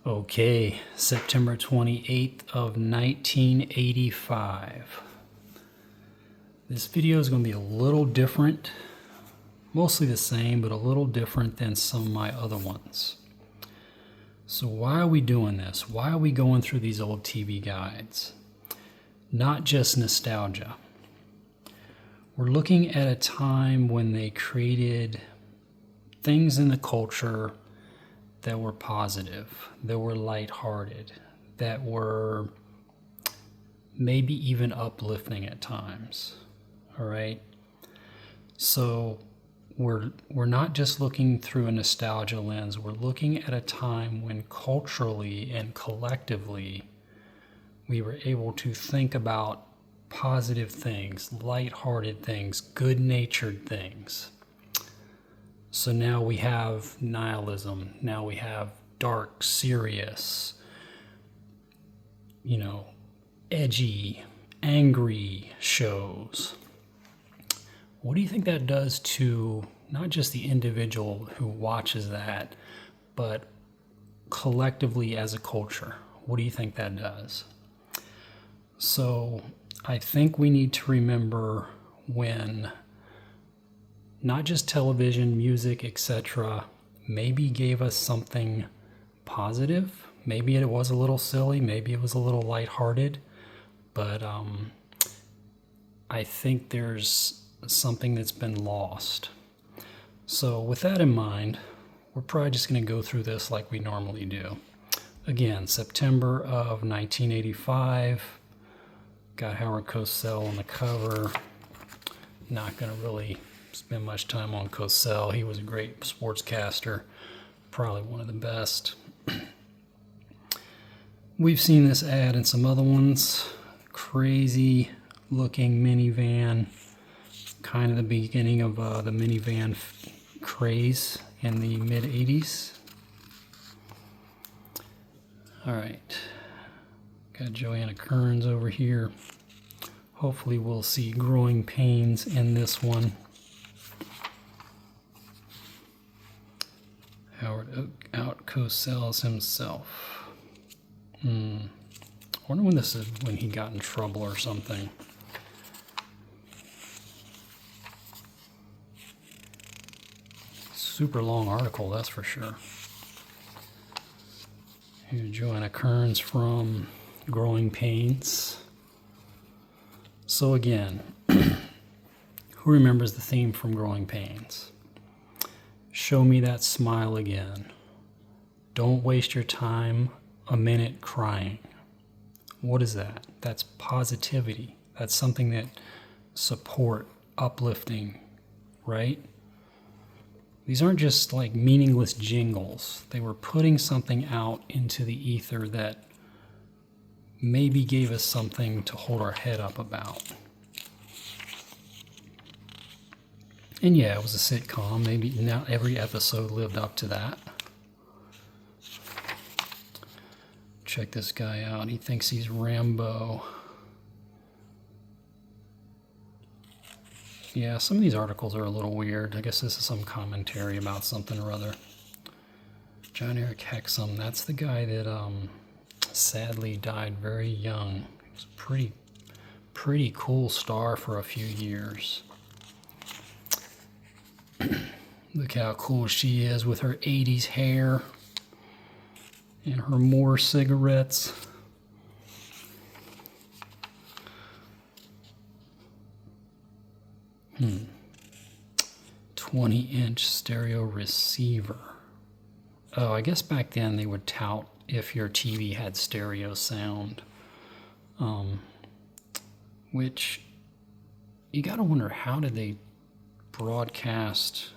Okay, September 28th of 1985. This video is going to be a little different, mostly the same, but a little different than some of my other ones. So why are we doing this? Why are we going through these old TV guides? Not just nostalgia. We're looking at a time when they created things in the culture that were positive, that were lighthearted, that were maybe even uplifting at times. All right. So we're not just looking through a nostalgia lens. We're looking at a time when culturally and collectively we were able to think about positive things, lighthearted things, good-natured things. So now we have nihilism, now we have dark, serious, edgy, angry shows. What do you think that does to not just the individual who watches that, but collectively as a culture? What do you think that does? So I think we need to remember when not just television, music, etc., maybe gave us something positive. Maybe it was a little silly, maybe it was a little lighthearted, but I think there's something that's been lost. So with that in mind, we're probably just going to go through this like we normally do. Again, September of 1985. Got Howard Cosell on the cover. Not going to really spend much time on Cosell. He was a great sportscaster, probably one of the best. We've seen this ad in some other ones. Crazy looking minivan, kind of the beginning of the minivan craze in the mid 80s. All right, got Joanna Kearns over here. Hopefully we'll see growing pains in this one. Howard out Cosells himself. I wonder when this is, when he got in trouble or something. Super long article, that's for sure. Here's Joanna Kearns from Growing Pains. So again, who remembers the theme from Growing Pains? Show me that smile again. Don't waste your time a minute crying. What is that? That's positivity. That's something that support, uplifting, right? These aren't just like meaningless jingles. They were putting something out into the ether that maybe gave us something to hold our head up about. And yeah, it was a sitcom. Maybe not every episode lived up to that. Check this guy out. He thinks he's Rambo. Yeah, some of these articles are a little weird. I guess this is some commentary about something or other. John Eric Hexum, that's the guy that sadly died very young. He was a pretty cool star for a few years. Look how cool she is with her 80s hair and her Moore cigarettes. Hmm. 20-inch stereo receiver. Oh, I guess back then they would tout if your TV had stereo sound. Which you gotta wonder, how did they broadcast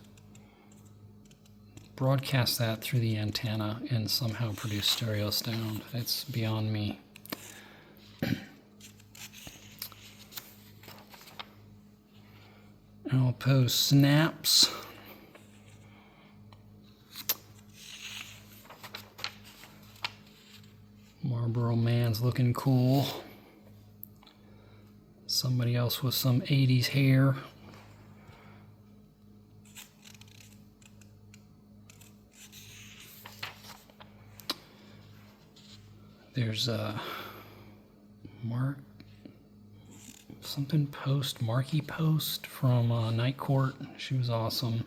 that through the antenna and somehow produce stereo sound? It's beyond me. I'll post snaps. Marlboro Man's looking cool. Somebody else with some 80s hair. There's Mark something Post, Marky Post from Night Court. She was awesome.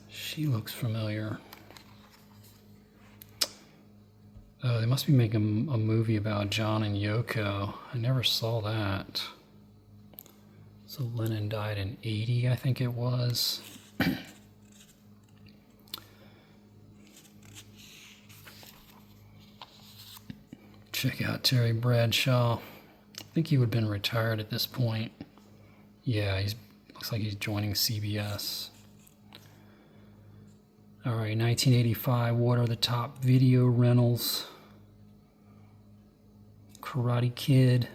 She looks familiar. Oh, they must be making a movie about John and Yoko. I never saw that. So Lennon died in 80, I think it was. Check out Terry Bradshaw. I think he would have been retired at this point. Yeah, looks like he's joining CBS. All right, 1985, what are the top video rentals? Karate Kid.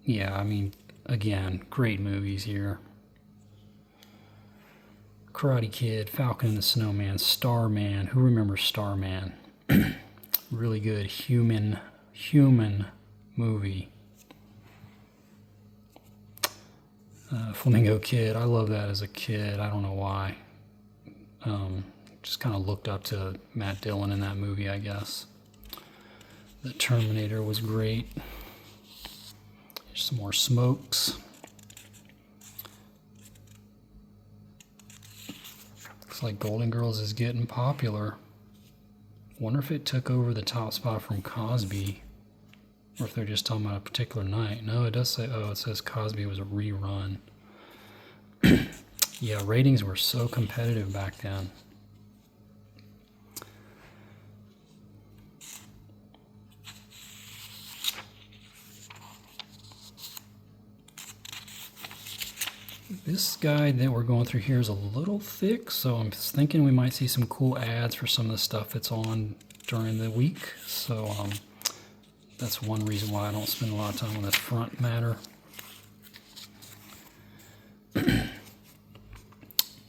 Yeah, I mean, again, great movies here. Karate Kid, Falcon and the Snowman, Starman. Who remembers Starman? Really good human movie. Flamingo Kid, I love that as a kid. I don't know why. Just kind of looked up to Matt Dillon in that movie, I guess. The Terminator was great. Here's some more Smokes. Looks like Golden Girls is getting popular. Wonder if it took over the top spot from Cosby, or if they're just talking about a particular night. No, it does say, oh, it says Cosby was a rerun. Yeah, ratings were so competitive back then. This guide that we're going through here is a little thick, so I'm thinking we might see some cool ads for some of the stuff that's on during the week. So that's one reason why I don't spend a lot of time on this front matter.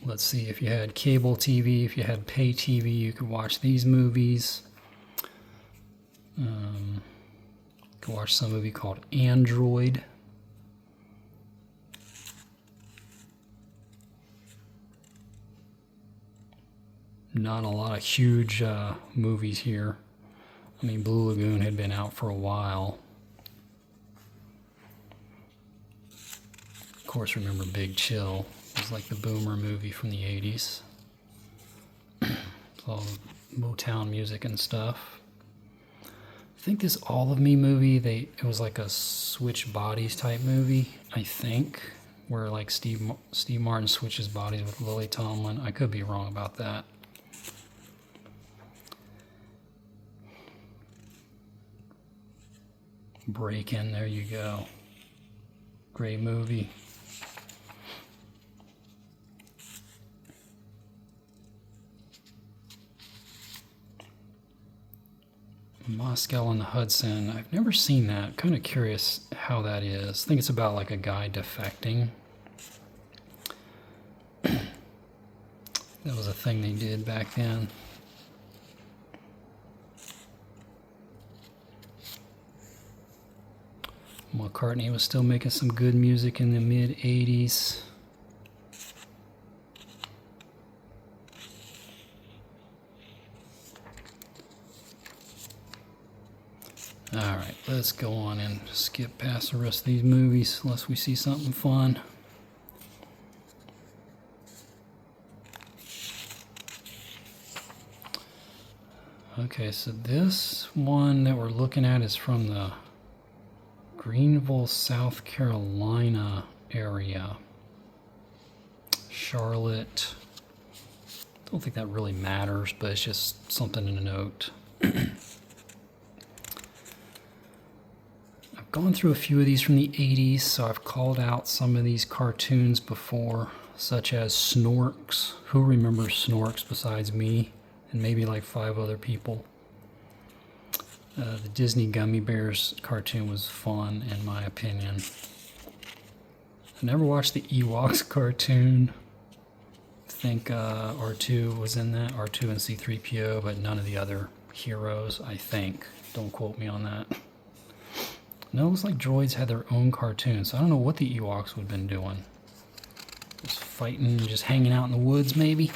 Let's see, if you had cable TV, if you had pay TV, you could watch these movies. You could watch some movie called Android. Not a lot of huge movies here. I mean, Blue Lagoon had been out for a while. Of course, remember Big Chill. It was like the Boomer movie from the 80s. It's all Motown music and stuff. I think this All of Me movie, it was like a switch bodies type movie, I think, where like Steve Martin switches bodies with Lily Tomlin. I could be wrong about that. Break-In, there you go. Great movie. Moscow on the Hudson. I've never seen that. Kind of curious how that is. I think it's about like a guy defecting. That was a thing they did back then. McCartney was still making some good music in the mid-80s. Alright, let's go on and skip past the rest of these movies unless we see something fun. Okay, so this one that we're looking at is from the Greenville, South Carolina area. Charlotte. Don't think that really matters, but it's just something to note. I've gone through a few of these from the 80s, so I've called out some of these cartoons before, such as Snorks. Who remembers Snorks besides me and maybe like 5 other people? The Disney Gummy Bears cartoon was fun, in my opinion. I never watched the Ewoks cartoon. I think R2 was in that, R2 and C-3PO, but none of the other heroes, I think. Don't quote me on that. No, it looks like droids had their own cartoon, so I don't know what the Ewoks would have been doing. Just fighting, just hanging out in the woods, maybe?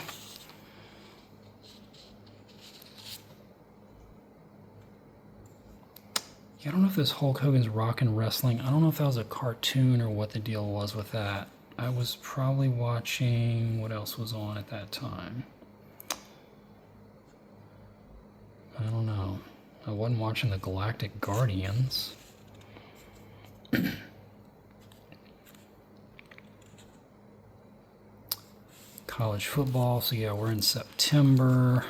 Yeah, I don't know if this Hulk Hogan's Rockin' Wrestling, I don't know if that was a cartoon or what the deal was with that. I was probably watching, what else was on at that time? I don't know. I wasn't watching the Galactic Guardians. College football, so yeah, we're in September.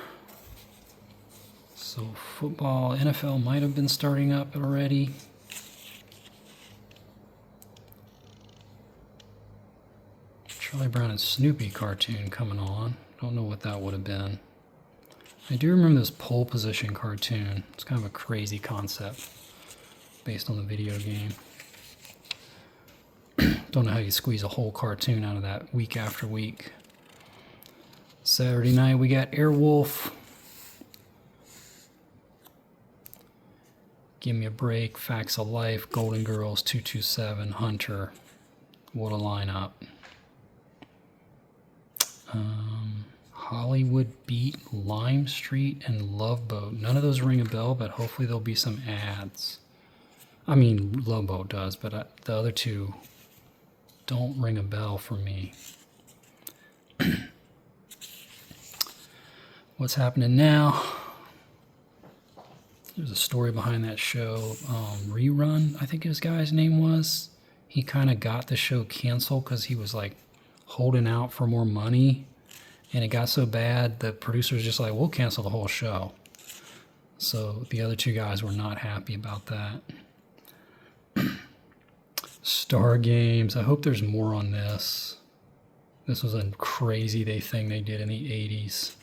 So football, NFL might have been starting up already. Charlie Brown and Snoopy cartoon coming on. Don't know what that would have been. I do remember this pole position cartoon. It's kind of a crazy concept based on the video game. Don't know how you squeeze a whole cartoon out of that week after week. Saturday night we got Airwolf. Give Me a Break, Facts of Life, Golden Girls, 227, Hunter. What a lineup. Hollywood Beat, Lime Street, and Love Boat. None of those ring a bell, but hopefully there'll be some ads. I mean, Love Boat does, but the other two don't ring a bell for me. What's happening now? There's a story behind that show. Rerun, I think his guy's name was. He kind of got the show canceled because he was like holding out for more money. And it got so bad, the producers just like, we'll cancel the whole show. So the other two guys were not happy about that. Star Games. I hope there's more on this. This was a crazy thing they did in the 80s.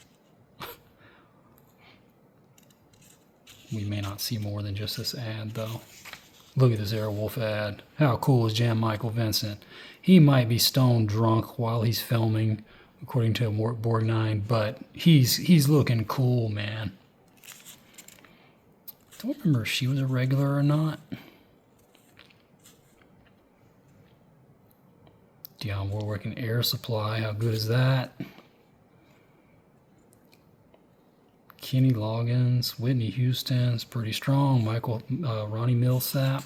We may not see more than just this ad, though. Look at this Airwolf ad. How cool is Jan Michael Vincent? He might be stone drunk while he's filming, according to Borg9, but he's looking cool, man. Don't remember if she was a regular or not. Dionne Warwick and Air Supply, how good is that? Kenny Loggins, Whitney Houston's pretty strong. Ronnie Millsap.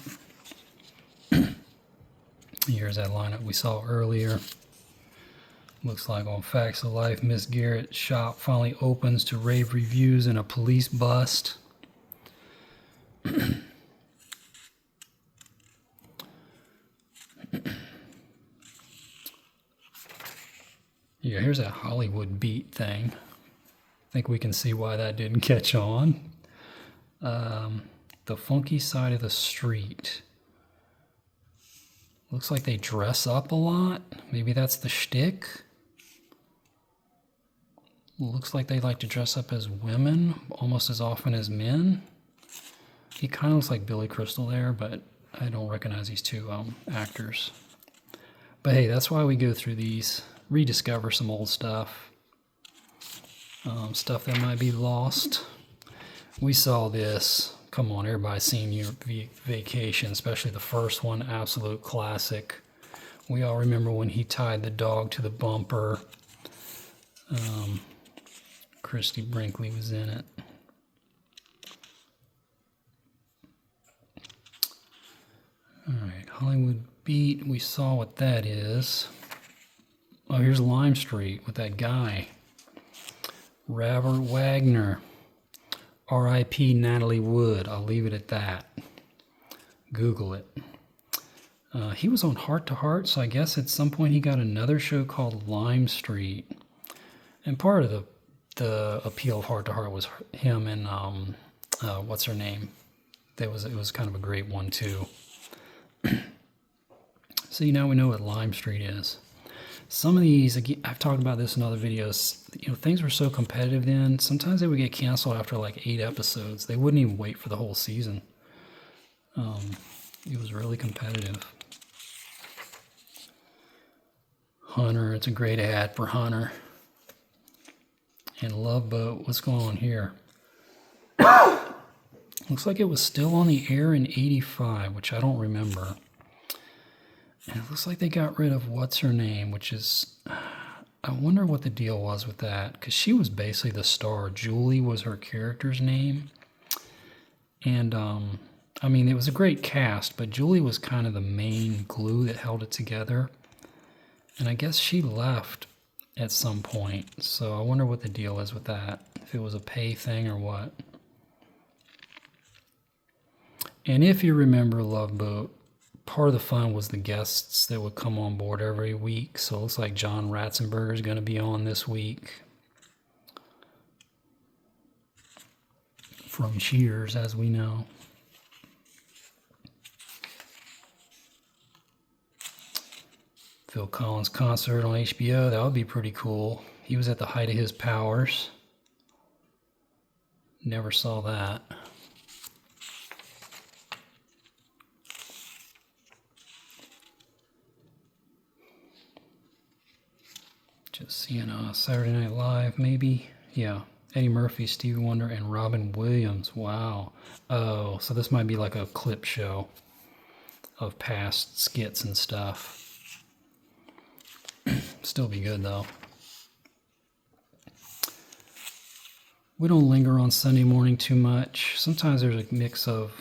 Here's that lineup we saw earlier. Looks like on Facts of Life, Miss Garrett's shop finally opens to rave reviews in a police bust. Yeah, here's that Hollywood Beat thing. I think we can see why that didn't catch on. The Funky Side of the Street. Looks like they dress up a lot. Maybe that's the shtick. Looks like they like to dress up as women almost as often as men. He kind of looks like Billy Crystal there, but I don't recognize these two actors. But hey, that's why we go through these. Rediscover some old stuff. Stuff that might be lost. We saw this. Come on, everybody's seen your Vacation, especially the first one. Absolute classic. We all remember when he tied the dog to the bumper. Christy Brinkley was in it. All right, Hollywood Beat. We saw what that is. Oh, here's Lime Street with that guy. Robert Wagner. R.I.P. Natalie Wood. I'll leave it at that. Google it. He was on Heart to Heart, so I guess at some point he got another show called Lime Street. And part of the appeal of Heart to Heart was him and what's her name? It was kind of a great one too. So now we know what Lime Street is. Some of these, again, I've talked about this in other videos, things were so competitive then, sometimes they would get canceled after like 8 episodes. They wouldn't even wait for the whole season. It was really competitive. Hunter, it's a great ad for Hunter. And Love Boat, what's going on here? Looks like it was still on the air in 85, which I don't remember. And it looks like they got rid of What's Her Name, which is... I wonder what the deal was with that, because she was basically the star. Julie was her character's name. And, I mean, it was a great cast, but Julie was kind of the main glue that held it together. And I guess she left at some point, so I wonder what the deal is with that, if it was a pay thing or what. And if you remember Love Boat, part of the fun was the guests that would come on board every week. So it looks like John Ratzenberger is going to be on this week. From Cheers, as we know. Phil Collins concert on HBO, that would be pretty cool. He was at the height of his powers. Never saw that. Just seeing Saturday Night Live, maybe. Yeah, Eddie Murphy, Stevie Wonder, and Robin Williams. Wow. Oh, so this might be like a clip show of past skits and stuff. Still be good, though. We don't linger on Sunday morning too much. Sometimes there's a mix of,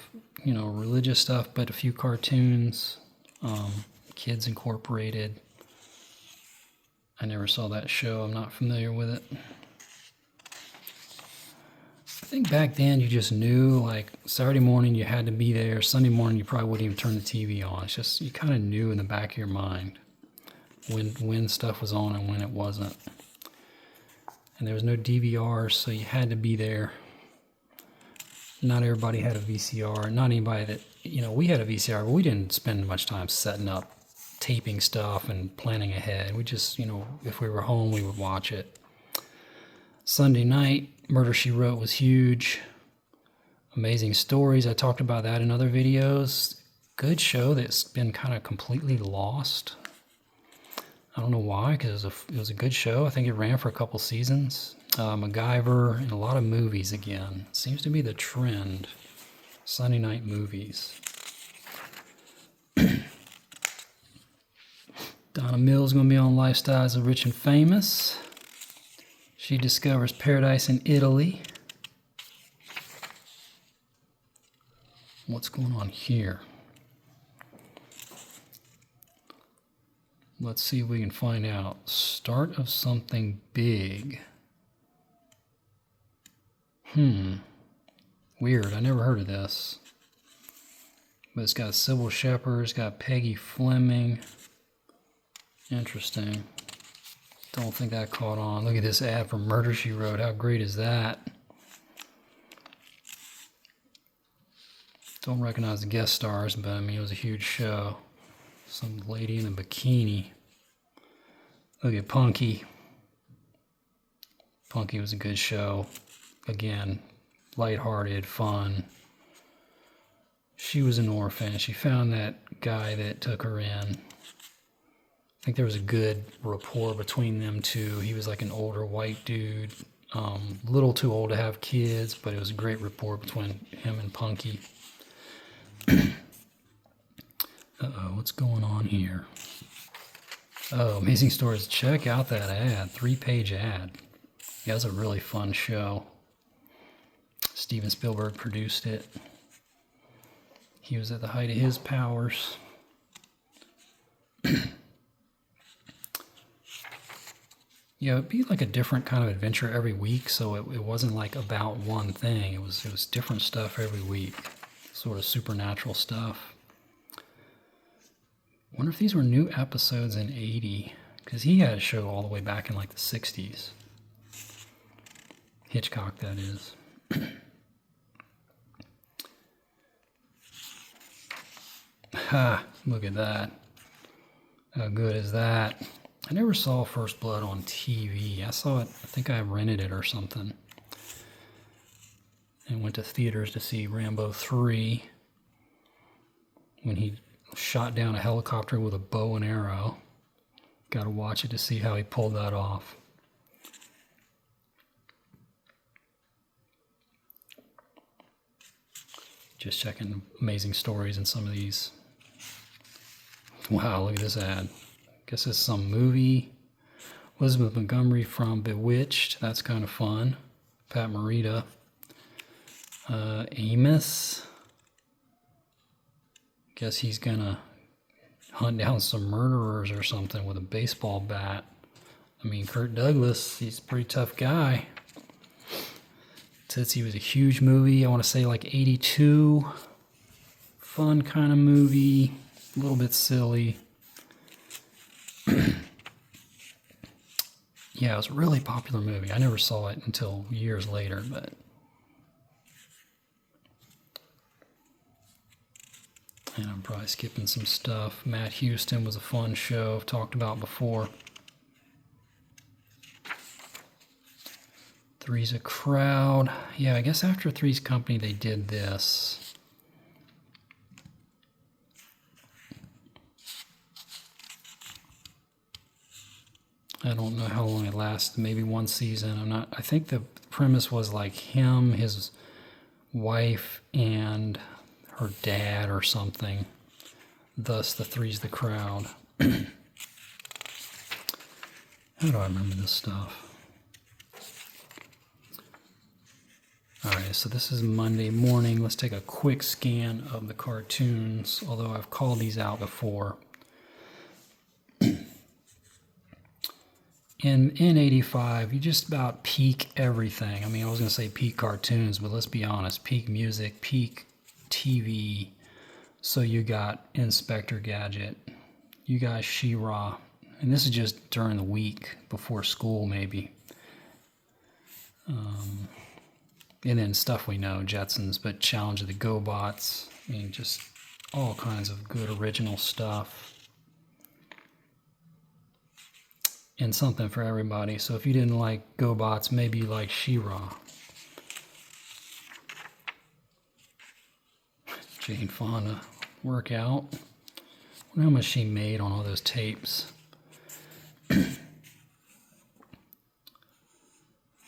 you know, religious stuff, but a few cartoons, Kids Incorporated. I never saw that show. I'm not familiar with it. I think back then you just knew, like, Saturday morning you had to be there. Sunday morning you probably wouldn't even turn the TV on. It's just, you kind of knew in the back of your mind when stuff was on and when it wasn't. And there was no DVRs, so you had to be there. Not everybody had a VCR. Not anybody that, you know, we had a VCR, but we didn't spend much time setting up, taping stuff and planning ahead. We just, you know, if we were home, we would watch it. Sunday night, Murder, She Wrote was huge. Amazing Stories, I talked about that in other videos. Good show that's been kind of completely lost. I don't know why, because it was a good show. I think it ran for a couple seasons. MacGyver and a lot of movies again. Seems to be the trend. Sunday night movies. Donna Mills is going to be on Lifestyles of Rich and Famous. She discovers paradise in Italy. What's going on here? Let's see if we can find out. Start of something big. Weird. I never heard of this. But it's got Sybil Shepherd. It's got Peggy Fleming. Interesting. Don't think that caught on. Look at this ad for Murder, She Wrote. How great is that? Don't recognize the guest stars, but I mean, it was a huge show. Some lady in a bikini. Look at Punky. Punky was a good show. Again, lighthearted, fun. She was an orphan. She found that guy that took her in. I think there was a good rapport between them two. He was like an older white dude. A little too old to have kids, but it was a great rapport between him and Punky. Uh-oh, what's going on here? Oh, Amazing Stories. Check out that ad. 3-page ad. Yeah, it was a really fun show. Steven Spielberg produced it. He was at the height of his powers. Yeah, it'd be like a different kind of adventure every week, so it wasn't like about one thing. It was different stuff every week. Sort of supernatural stuff. Wonder if these were new episodes in 80, because he had a show all the way back in like the 60s. Hitchcock, that is. Ha, look at that. How good is that? I never saw First Blood on TV. I saw it, I think I rented it or something. And went to theaters to see Rambo 3 when he shot down a helicopter with a bow and arrow. Got to watch it to see how he pulled that off. Just checking amazing stories in some of these. Wow, look at this ad. Guess it's some movie. Elizabeth Montgomery from Bewitched. That's kind of fun. Pat Morita. Amos. Guess he's gonna hunt down some murderers or something with a baseball bat. I mean, Kirk Douglas, he's a pretty tough guy. Tootsie was a huge movie. I want to say like 82. Fun kind of movie. A little bit silly. Yeah, it was a really popular movie. I never saw it until years later, but... And I'm probably skipping some stuff. Matt Houston was a fun show I've talked about before. Three's a Crowd. Yeah, I guess after Three's Company they did this. I don't know how long it lasted. Maybe one season. I think the premise was like him, his wife, and her dad or something. Thus, the Three's the Crowd. How do I remember this stuff? Alright, so this is Monday morning. Let's take a quick scan of the cartoons, although I've called these out before. In 85, you just about peak everything. I mean, I was going to say peak cartoons, but let's be honest. Peak music, peak TV. So you got Inspector Gadget. You got She-Ra. And this is just during the week, before school maybe. And then stuff we know, Jetsons, but Challenge of the GoBots. I mean, just all kinds of good original stuff. And something for everybody. So if you didn't like GoBots, maybe you like She-Ra. Jane Fonda workout. I wonder how much she made on all those tapes.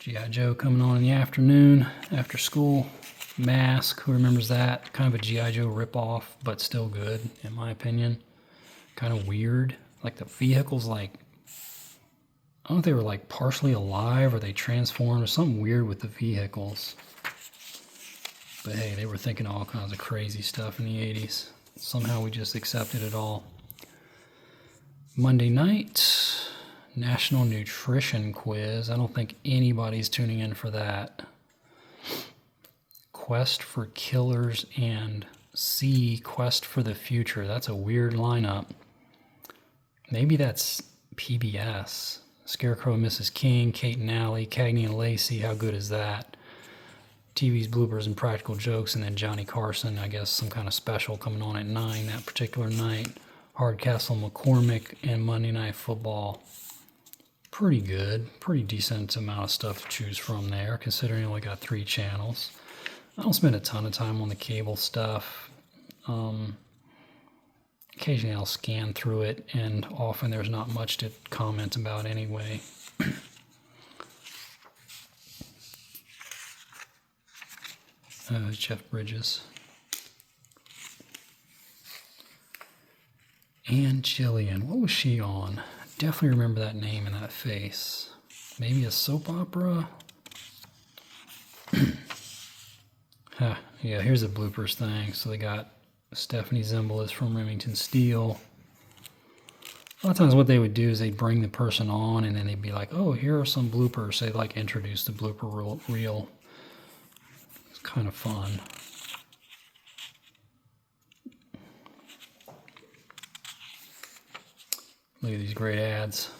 G.I. Joe coming on in the afternoon after school. Mask, who remembers that? Kind of a G.I. Joe ripoff, but still good, in my opinion. Kind of weird. Like the vehicles, like, I don't know if they were like partially alive or they transformed or something weird with the vehicles. But hey, they were thinking all kinds of crazy stuff in the 80s. Somehow we just accepted it all. Monday night, National Nutrition Quiz. I don't think anybody's tuning in for that. Quest for Killers and C, Quest for the Future. That's a weird lineup. Maybe that's PBS. Scarecrow and Mrs. King, Kate and Allie, Cagney and Lacey. How good is that? TV's Bloopers and Practical Jokes, and then Johnny Carson, I guess some kind of special coming on at 9 that particular night. Hardcastle McCormick and Monday Night Football. Pretty good. Pretty decent amount of stuff to choose from there, considering you only got 3 channels. I don't spend a ton of time on the cable stuff. Occasionally I'll scan through it, and often there's not much to comment about anyway. Jeff Bridges. Ann Jillian. What was she on? Definitely remember that name and that face. Maybe a soap opera? Huh, yeah, here's the bloopers thing. So they got Stephanie Zimbalist from Remington Steele. A lot of times what they would do is they'd bring the person on and then they'd be like, oh, here are some bloopers. They'd like introduce the blooper reel. It's kind of fun. Look at these great ads.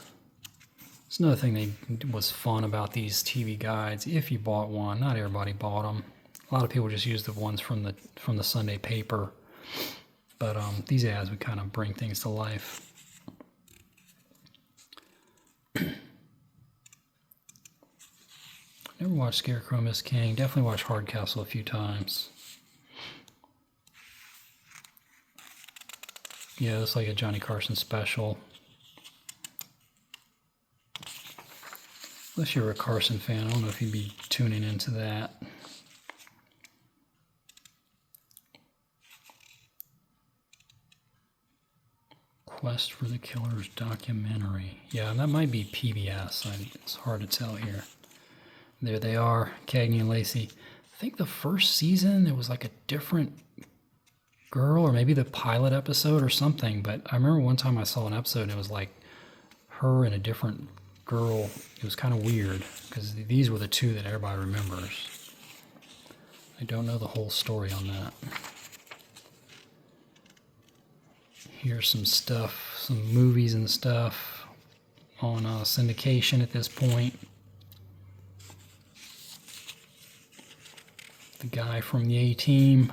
It's another thing that was fun about these TV guides. If you bought one, not everybody bought them. A lot of people just used the ones from the Sunday paper. But these ads would kind of bring things to life. Never watched Scarecrow, Miss King. Definitely watched Hardcastle a few times. Yeah, it's like a Johnny Carson special. Unless you're a Carson fan, I don't know if you'd be tuning into that. Quest for the Killers documentary. Yeah, that might be PBS. It's hard to tell here. There they are, Cagney and Lacey. I think the first season there was like a different girl, or maybe the pilot episode or something. But I remember one time I saw an episode and it was like her and a different girl. It was kind of weird because these were the two that everybody remembers. I don't know the whole story on that. Here's some stuff, some movies and stuff on syndication at this point. The guy from the A-Team.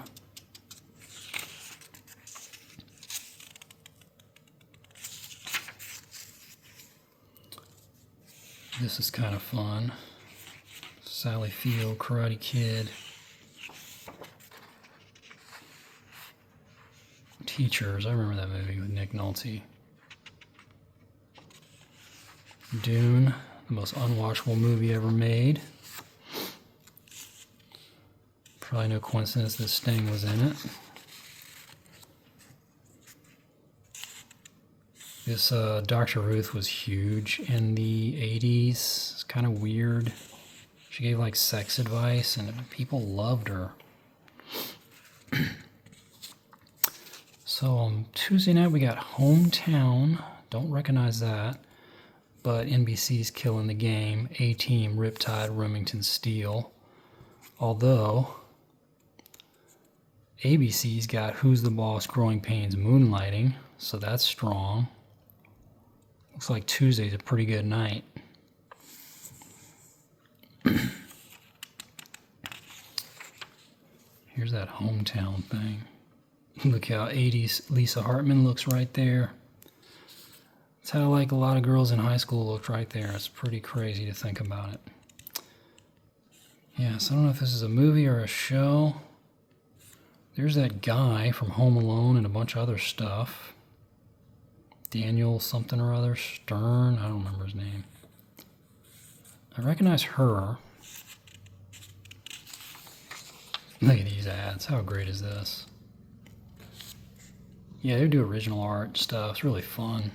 This is kind of fun. Sally Field, Karate Kid. Teachers, I remember that movie with Nick Nolte. Dune, the most unwatchable movie ever made. Probably no coincidence that Sting was in it. This Dr. Ruth was huge in the 80s. It's kind of weird. She gave like sex advice and people loved her. So on Tuesday night we got Hometown. Don't recognize that. But NBC's Killing the Game. A-Team, Riptide, Remington Steele. Although ABC's got Who's the Boss, Growing Pains, Moonlighting. So that's strong. Looks like Tuesday's a pretty good night. Here's that Hometown thing. Look how 80s Lisa Hartman looks right there. That's how like a lot of girls in high school looked right there. It's pretty crazy to think about it. Yeah, so I don't know if this is a movie or a show. There's that guy from Home Alone and a bunch of other stuff. Daniel something or other, Stern, I don't remember his name. I recognize her. Look at these ads, how great is this? Yeah, they do original art stuff, it's really fun.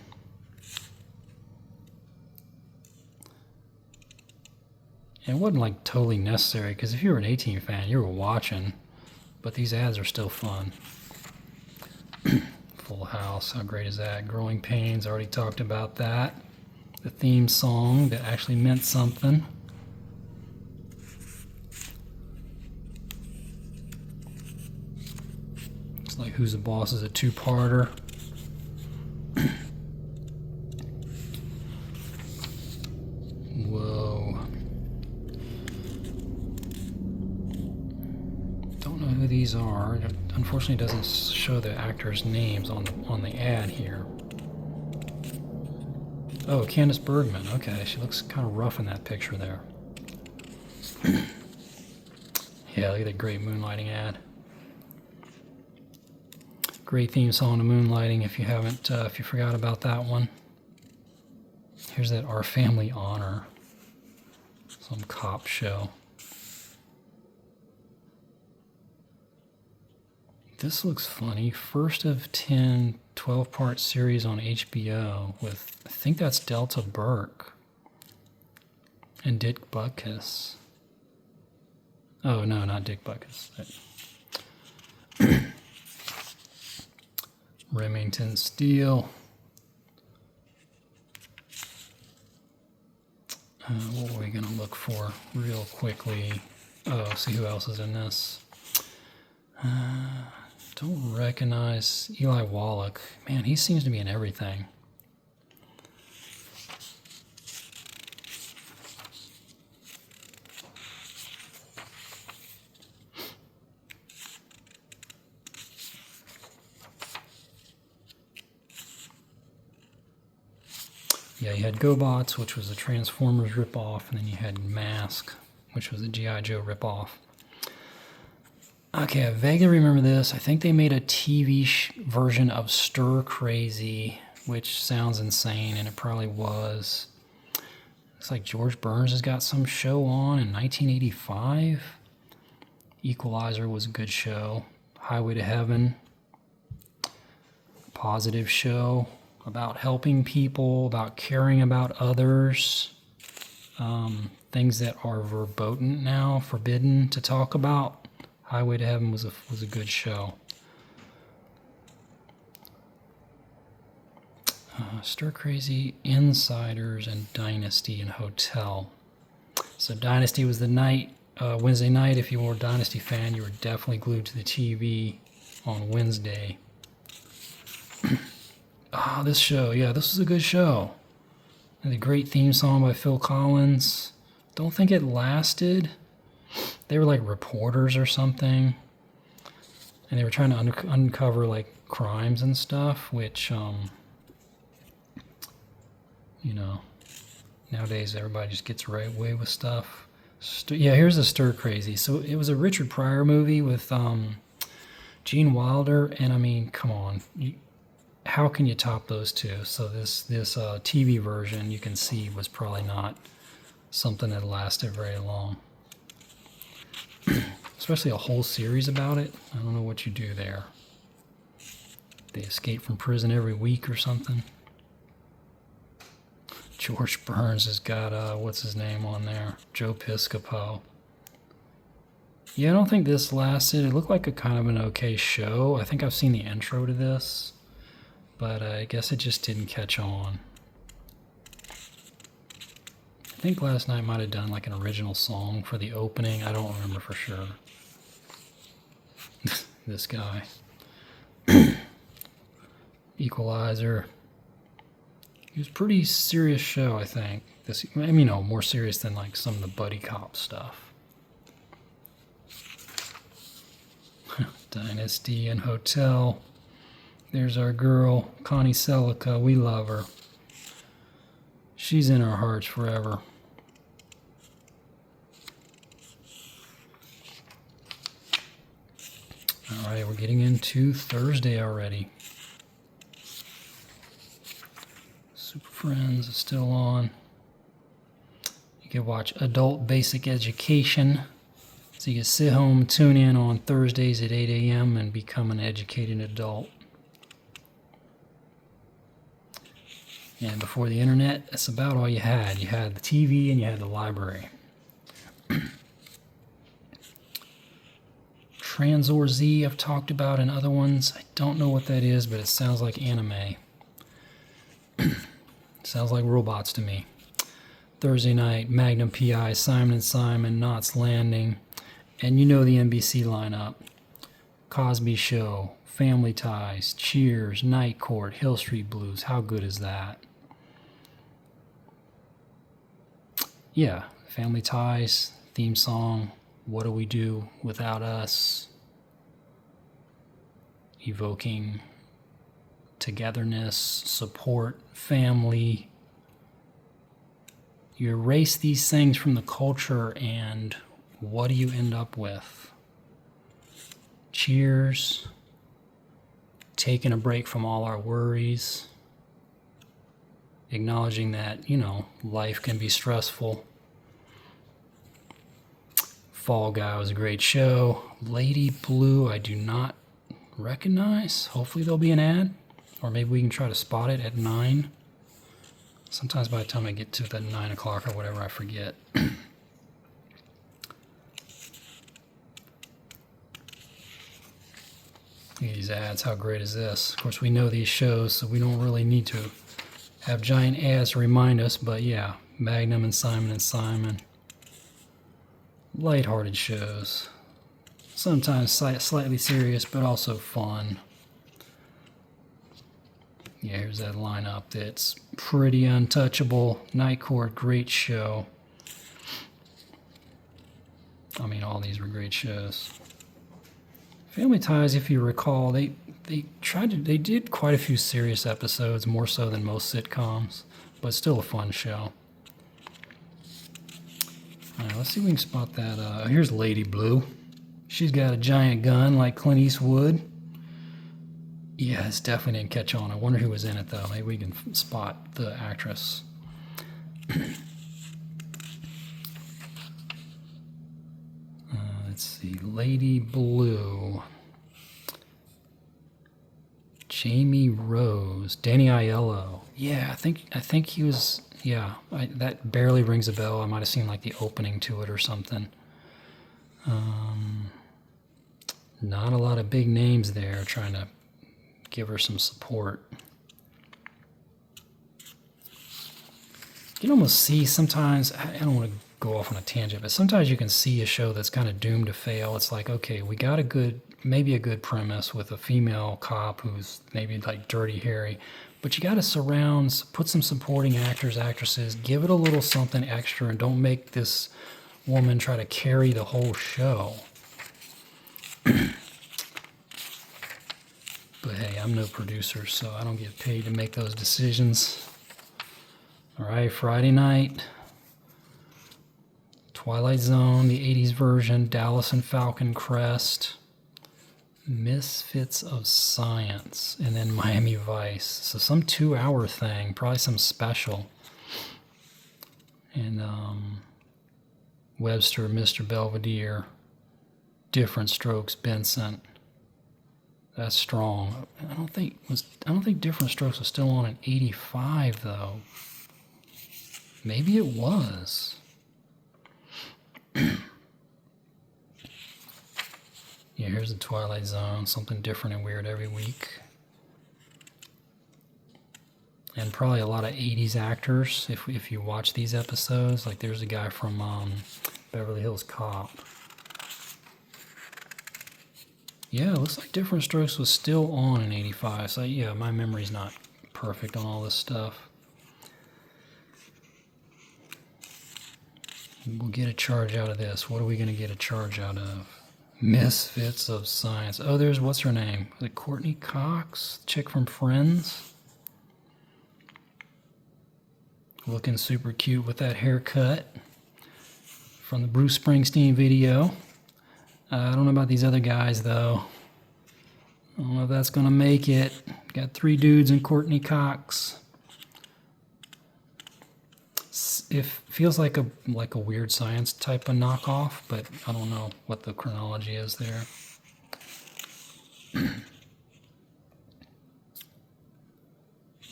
And it wasn't like totally necessary, because if you were an A-Team fan, you were watching, but these ads are still fun. Full House, how great is that? Growing Pains, already talked about that. The theme song that actually meant something. It's like Who's the Boss is a two-parter. Whoa. Don't know who these are. It unfortunately doesn't show the actors' names on the ad here. Oh, Candace Bergman. Okay, she looks kind of rough in that picture there. Yeah, look at that great Moonlighting ad. Great theme song to Moonlighting if you haven't, if you forgot about that one. Here's that Our Family Honor. Some cop show. This looks funny. First of 10 12-part series on HBO with, I think that's Delta Burke and Dick Butkus. Oh, no, not Dick Butkus. Remington Steele. What were we going to look for real quickly? Oh, see who else is in this. Don't recognize Eli Wallach. Man, he seems to be in everything. Yeah, you had GoBots, which was a Transformers ripoff, and then you had Mask, which was a G.I. Joe ripoff. Okay, I vaguely remember this. I think they made a TV version of Stir Crazy, which sounds insane, and it probably was. Looks like George Burns has got some show on in 1985. Equalizer was a good show. Highway to Heaven. Positive show. about helping people, about caring about others. Things that are verboten now, forbidden to talk about. Highway to Heaven was a good show. Stir Crazy, Insiders, and Dynasty and Hotel. So Dynasty was the night, Wednesday night. If you were a Dynasty fan, you were definitely glued to the TV on Wednesday. This show, yeah, this was a good show. And the great theme song by Phil Collins. Don't think it lasted. They were like reporters or something. And they were trying to uncover like crimes and stuff, which, you know, nowadays everybody just gets right away with stuff. Yeah, here's a Stir Crazy. So it was a Richard Pryor movie with Gene Wilder. And I mean, come on. How can you top those two? So this TV version, you can see, was probably not something that lasted very long. Especially a whole series about it. I don't know what you do there. They escape from prison every week or something. George Burns has got, what's his name on there? Joe Piscopo. Yeah, I don't think this lasted. It looked like a kind of an okay show. I think I've seen the intro to this, but I guess it just didn't catch on. I think Last Night might have done like an original song for the opening. I don't remember for sure. This guy. Equalizer. It was a pretty serious show, I think. This, I mean, more serious than like some of the buddy cop stuff. Dynasty and Hotel. There's our girl, Connie Selica. We love her. She's in our hearts forever. All right, we're getting into Thursday already. Super Friends is still on. You can watch Adult Basic Education. So you can sit home, tune in on Thursdays at 8 a.m. and become an educated adult. And before the internet, that's about all you had. You had the TV and you had the library. Transor Z I've talked about in other ones. I don't know what that is, but it sounds like anime. Sounds like robots to me. Thursday night, Magnum P.I., Simon & Simon, Knots Landing. And you know the NBC lineup. Cosby Show, Family Ties, Cheers, Night Court, Hill Street Blues. How good is that? Yeah, Family Ties, theme song, What Do We Do Without Us? Evoking togetherness, support, family. You erase these things from the culture and what do you end up with? Cheers. Taking a break from all our worries. Acknowledging that, life can be stressful. Fall Guy was a great show. Lady Blue, I do not recognize. Hopefully there'll be an ad. Or maybe we can try to spot it at 9. Sometimes by the time I get to that 9 o'clock or whatever, I forget. Look at these ads. How great is this? Of course, we know these shows, so we don't really need to have giant ads to remind us. But yeah, Magnum and Simon & Simon. Lighthearted shows. Sometimes slightly serious, but also fun. Yeah, here's that lineup that's pretty untouchable. Night Court, great show. I mean, all these were great shows. Family Ties, if you recall, they did quite a few serious episodes, more so than most sitcoms, but still a fun show. All right, let's see if we can spot that. Here's Lady Blue. She's got a giant gun like Clint Eastwood. Yeah, this definitely didn't catch on. I wonder who was in it, though. Maybe we can spot the actress. Let's see. Lady Blue. Jamie Rose, Danny Aiello. Yeah, I think he was. Yeah, that barely rings a bell. I might have seen like the opening to it or something. Not a lot of big names there. Trying to give her some support. You can almost see sometimes. I don't want to go off on a tangent, but sometimes you can see a show that's kind of doomed to fail. It's like, okay, we got maybe a good premise with a female cop who's maybe like Dirty Harry, but you got to put some supporting actors, actresses, give it a little something extra, and don't make this woman try to carry the whole show. But hey, I'm no producer, so I don't get paid to make those decisions. All right, Friday night, Twilight Zone, the 80s version, Dallas and Falcon Crest, Misfits of Science, and then Miami Vice. So some 2-hour thing, probably some special. And Webster, Mr. Belvedere, Different Strokes, Benson. That's strong. I don't think Different Strokes was still on in '85 though. Maybe it was. Yeah, here's the Twilight Zone. Something different and weird every week. And probably a lot of 80s actors if you watch these episodes. Like there's a guy from Beverly Hills Cop. Yeah, it looks like Different Strokes was still on in '85. So yeah, my memory's not perfect on all this stuff. We'll get a charge out of this. What are we going to get a charge out of? Misfits of Science. Oh, there's, what's her name? Was it Courtney Cox? Chick from Friends? Looking super cute with that haircut. From the Bruce Springsteen video. I don't know about these other guys, though. I don't know if that's going to make it. Got 3 dudes and Courtney Cox. It feels like a Weird Science type of knockoff, but I don't know what the chronology is there.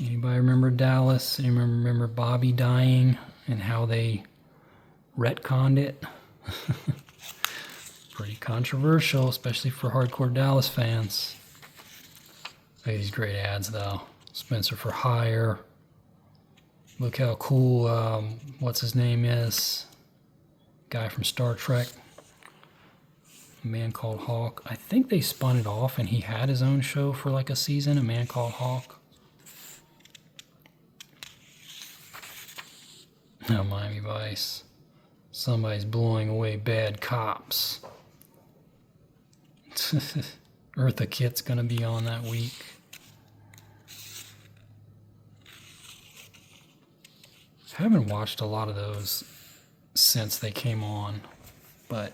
Anybody remember Dallas? Anybody remember Bobby dying and how they retconned it? Pretty controversial, especially for hardcore Dallas fans. Look at these great ads, though. Spencer for Hire. Look how cool, what's his name is. Guy from Star Trek. A Man Called Hawk. I think they spun it off and he had his own show for like a season, A Man Called Hawk. Oh, Miami Vice. Somebody's blowing away bad cops. Eartha Kitt's gonna be on that week. I haven't watched a lot of those since they came on, but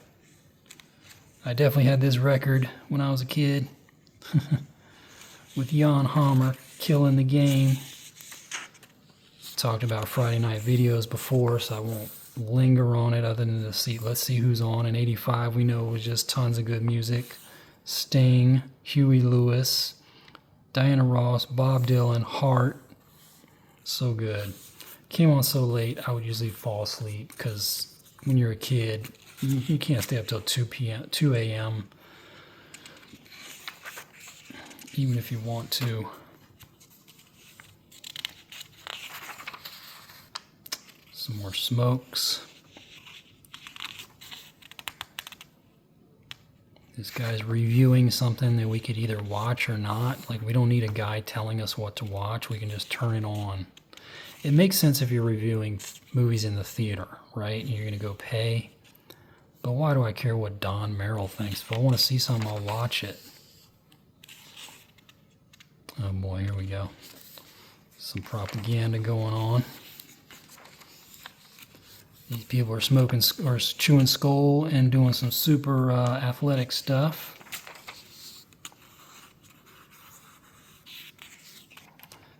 I definitely had this record when I was a kid with Jan Hammer killing the game. Talked about Friday night videos before, so I won't linger on it other than to see. Let's see who's on. In '85, we know it was just tons of good music. Sting, Huey Lewis, Diana Ross, Bob Dylan, Heart. So good. Came on so late, I would usually fall asleep because when you're a kid, you can't stay up till 2 a.m. even if you want to. Some more smokes. This guy's reviewing something that we could either watch or not. Like, we don't need a guy telling us what to watch. We can just turn it on. It makes sense if you're reviewing movies in the theater, right? You're going to go pay. But why do I care what Don Merrill thinks? If I want to see something, I'll watch it. Oh boy, here we go. Some propaganda going on. These people are smoking or chewing skull and doing some super athletic stuff.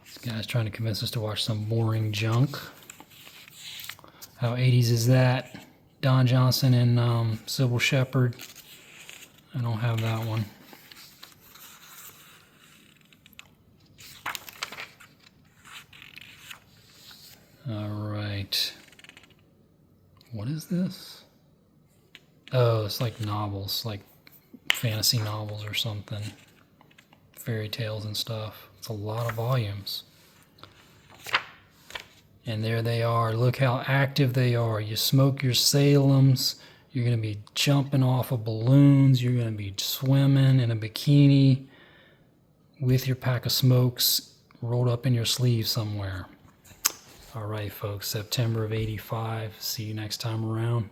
This guy's trying to convince us to watch some boring junk. How 80s is that? Don Johnson and Sybil Shepherd. I don't have that one. All right. What is this? Oh, it's like novels, like fantasy novels or something. Fairy tales and stuff. It's a lot of volumes. And there they are. Look how active they are. You smoke your Salems. You're going to be jumping off of balloons. You're going to be swimming in a bikini with your pack of smokes rolled up in your sleeve somewhere. All right, folks. September of '85. See you next time around.